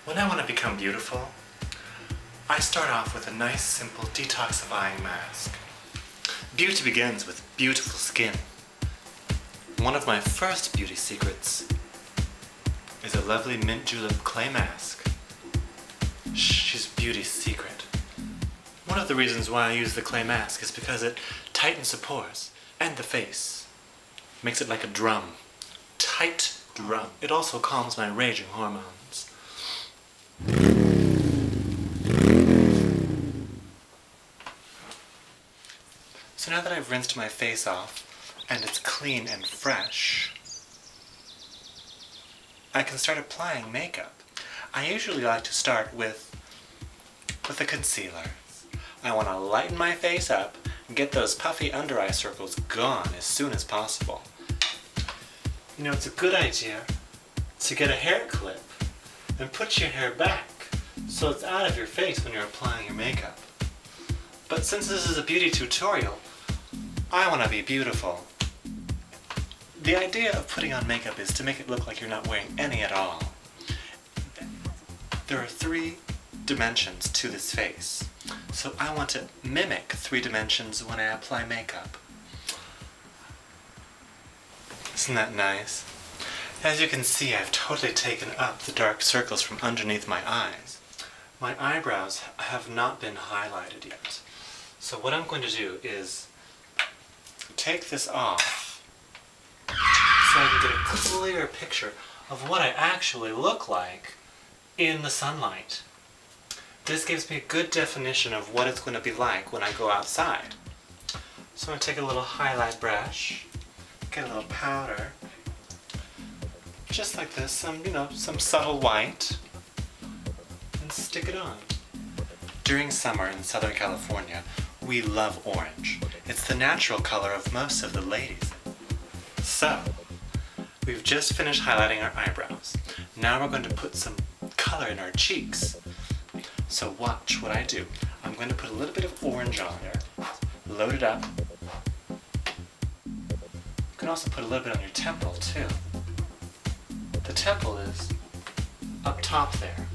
When I want to become beautiful, I start off with a nice, simple detoxifying mask. Beauty begins with beautiful skin. One of my first beauty secrets is a lovely mint julep clay mask. She's beauty's secret. One of the reasons why I use the clay mask is because it tightens the pores and the face. Makes it like a drum. Tight drum. It also calms my raging hormones. So now that I've rinsed my face off and it's clean and fresh, I can start applying makeup. I usually like to start with a concealer. I want to lighten my face up and get those puffy under eye circles gone as soon as possible. You know, it's a good idea to get a hair clip and put your hair back so it's out of your face when you're applying your makeup. But since this is a beauty tutorial, I want to be beautiful. The idea of putting on makeup is to make it look like you're not wearing any at all. There are 3 dimensions to this face, so I want to mimic 3 dimensions when I apply makeup. Isn't that nice? As you can see, I've totally taken up the dark circles from underneath my eyes. My eyebrows have not been highlighted yet. So what I'm going to do is take this off so I can get a clear picture of what I actually look like in the sunlight. This gives me a good definition of what it's going to be like when I go outside. So I'm going to take a little highlight brush, get a little powder, just like this, some subtle white, and stick it on. During summer in Southern California, we love orange. It's the natural color of most of the ladies. So, we've just finished highlighting our eyebrows. Now we're going to put some color in our cheeks. So watch what I do. I'm going to put a little bit of orange on there, load it up. You can also put a little bit on your temple too. The temple is up top there.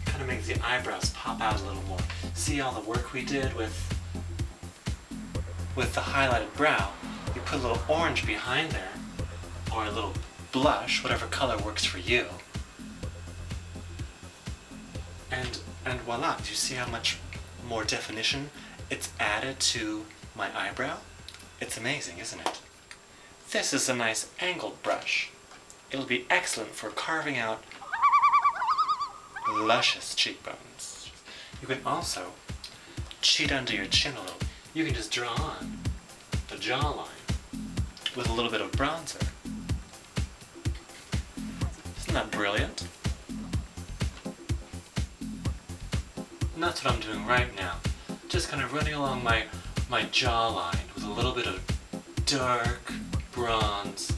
Kind of makes the eyebrows pop out a little more. See all the work we did with the highlighted brow? You put a little orange behind there, or a little blush, whatever color works for you. And voila, do you see how much more definition it's added to my eyebrow? It's amazing, isn't it? This is a nice angled brush. It'll be excellent for carving out luscious cheekbones. You can also cheat under your chin a little. You can just draw on the jawline with a little bit of bronzer. Isn't that brilliant? And that's what I'm doing right now. Just kind of running along my jawline with a little bit of dark bronze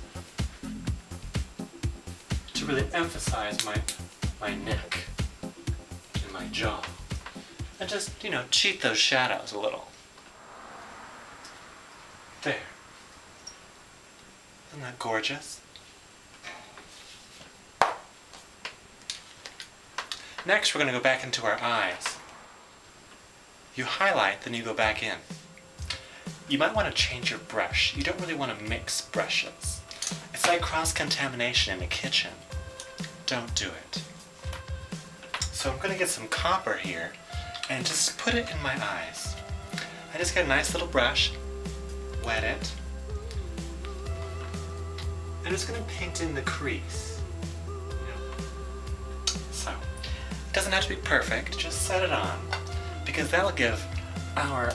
to really emphasize my neck and my jaw. And just, cheat those shadows a little. There. Isn't that gorgeous? Next, we're going to go back into our eyes. You highlight, then you go back in. You might want to change your brush. You don't really want to mix brushes. It's like cross-contamination in a kitchen. Don't do it. So I'm going to get some copper here and just put it in my eyes. I just get a nice little brush, wet it, and it's going to paint in the crease. So, it doesn't have to be perfect, just set it on, because that'll give our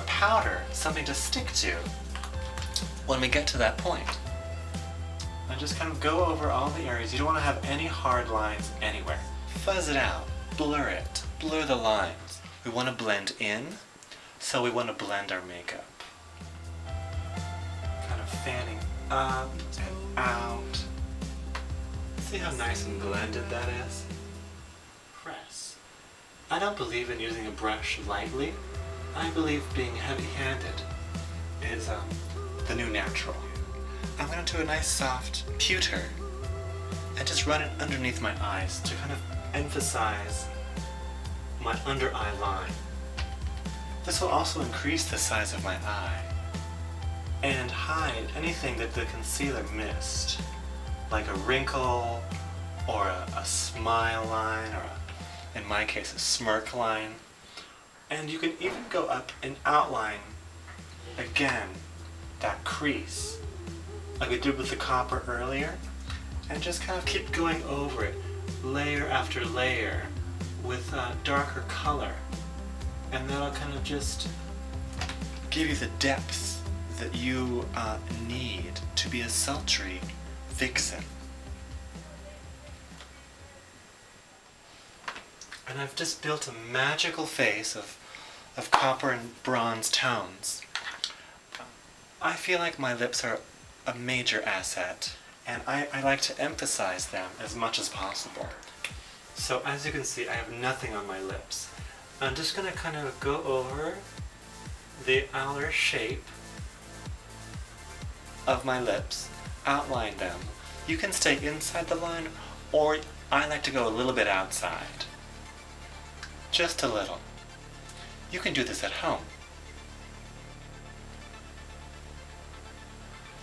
powder something to stick to when we get to that point. And just kind of go over all the areas. You don't want to have any hard lines anywhere. Fuzz it out, blur it, blur the lines. We want to blend in, so we want to blend our makeup. Kind of fanning up and out. See how nice and blended that is? Press. I don't believe in using a brush lightly. I believe being heavy-handed is the new natural. I'm going to do a nice soft pewter and just run it underneath my eyes to kind of emphasize my under eye line. This will also increase the size of my eye and hide anything that the concealer missed, like a wrinkle or a smile line, or in my case a smirk line. And you can even go up and outline again that crease like we did with the copper earlier, and just kind of keep going over it layer after layer with a darker color, and that'll kind of just give you the depth that you need to be a sultry vixen. And I've just built a magical face of copper and bronze tones. I feel like my lips are a major asset, and I like to emphasize them as much as possible. So as you can see, I have nothing on my lips. I'm just going to kind of go over the outer shape of my lips, outline them. You can stay inside the line, or I like to go a little bit outside. Just a little. You can do this at home.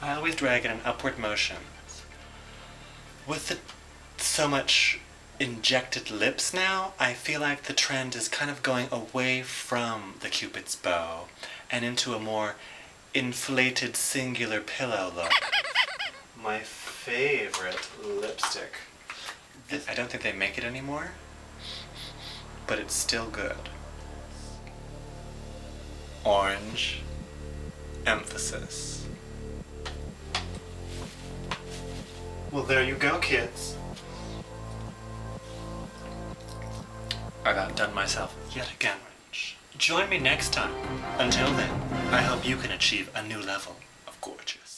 I always drag in an upward motion. With so much injected lips now, I feel like the trend is kind of going away from the Cupid's bow and into a more inflated singular pillow look. My favorite lipstick. I don't think they make it anymore, but it's still good. Orange Emphasis. Well, there you go, kids. I've outdone myself yet again, Rich. Join me next time. Until then, I hope you can achieve a new level of gorgeous.